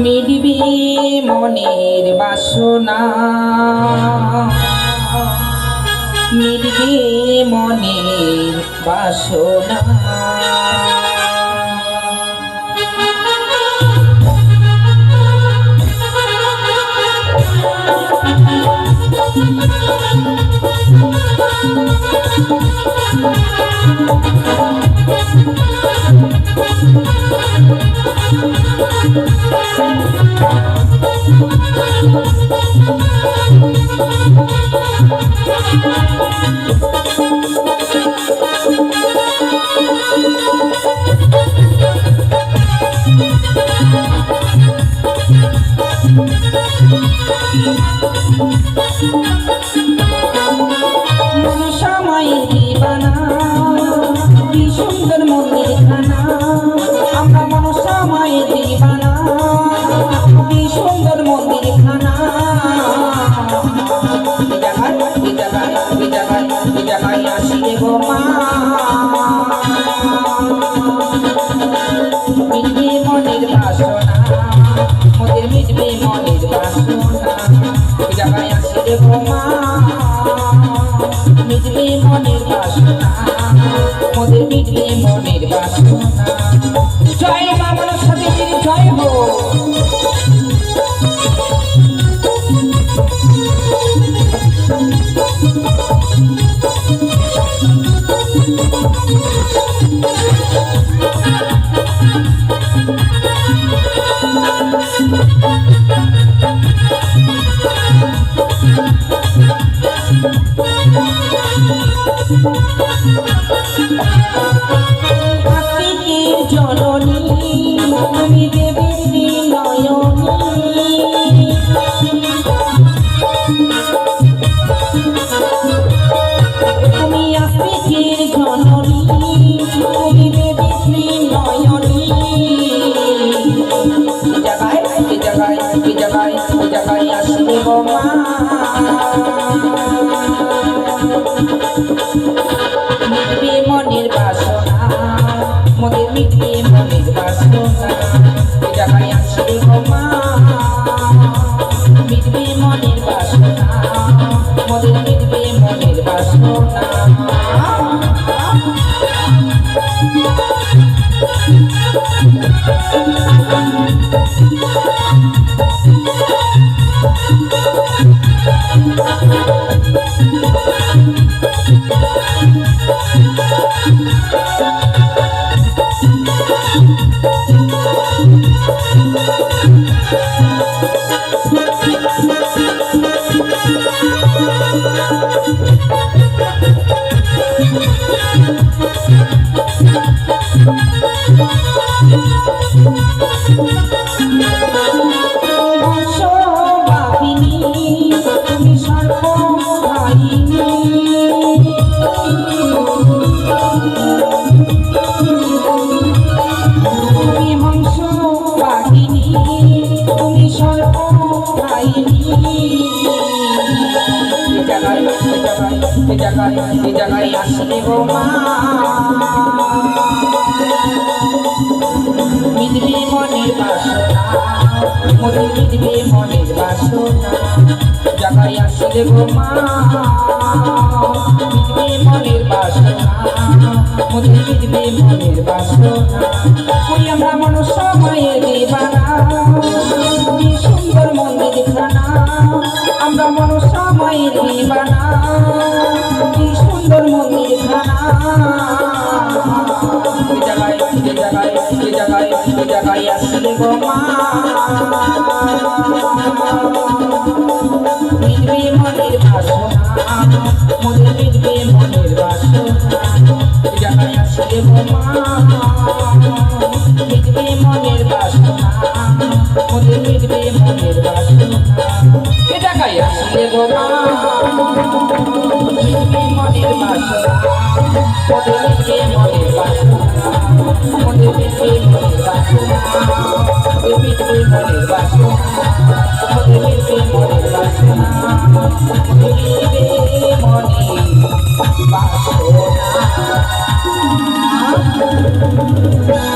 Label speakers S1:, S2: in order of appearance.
S1: মিটবে মনের বাসনা, মিটবে মনের বাসনা। সময়ের দিবানা কি সুন্দর মন্দির খানা, আমরা মনসময়ের দিবানা কি সুন্দর মন্দির খানা। জায়গায় আসিলে গো মা, মিটবে মনের বাসনা, মোদের মিটবে মনের বাসনা। জায়গায় আসিলে গো মা, মিটবে মনের বাসনা, মোদের মিটবে মনের বাসনা। জয় মা মনসা দেবীর জয় হো। আস্তিকের জননী তুমি দেবীর নয়নী, তুমি আস্তিকের জননী তুমি দেবীর নয়নী। জায়গায় আসলে গো মা, মিটবে মনের বাসনা, মোদের মিটবে মনের বাসনা। জায়গায় আসলে গো মা, মিটবে মনের বাসনা, মোদের মিটবে মনের বাসনা। জায়গায় আসলে গো মা, মিটবে মনের বাসনা, মোদের মিটবে মনের বাসনা। জায়গায় আসলে গো মা, মিটবে মনের বাসনা, মোদের মিটবে মনের বাসনা। ওই আমরা মনসময়ের দিবানা কি সুন্দর মন্দির খানা, আমরা মনসময়ের দিবানা কি সুন্দর মন্দির খানা। জায়গায় আসলে গো মা, মিটবে মনের বাসনা, মোদের মিটবে মনের বাসনা। জায়গায় আসলে গো মা, মিটবে মনের বাসনা, মোদের মিটবে মনের বাসনা। জায়গায় আসলে গো মা, মিটবে মনের বাসনা, মোদের মিটবে মনের বাসনা, মোদের মিটবে মনের বাসনা, মোদের মিটবে মনের বাসনা, মোদের মিটবে মনের বাসনা, মোদের মিটবে মনের বাসনা। বাসনা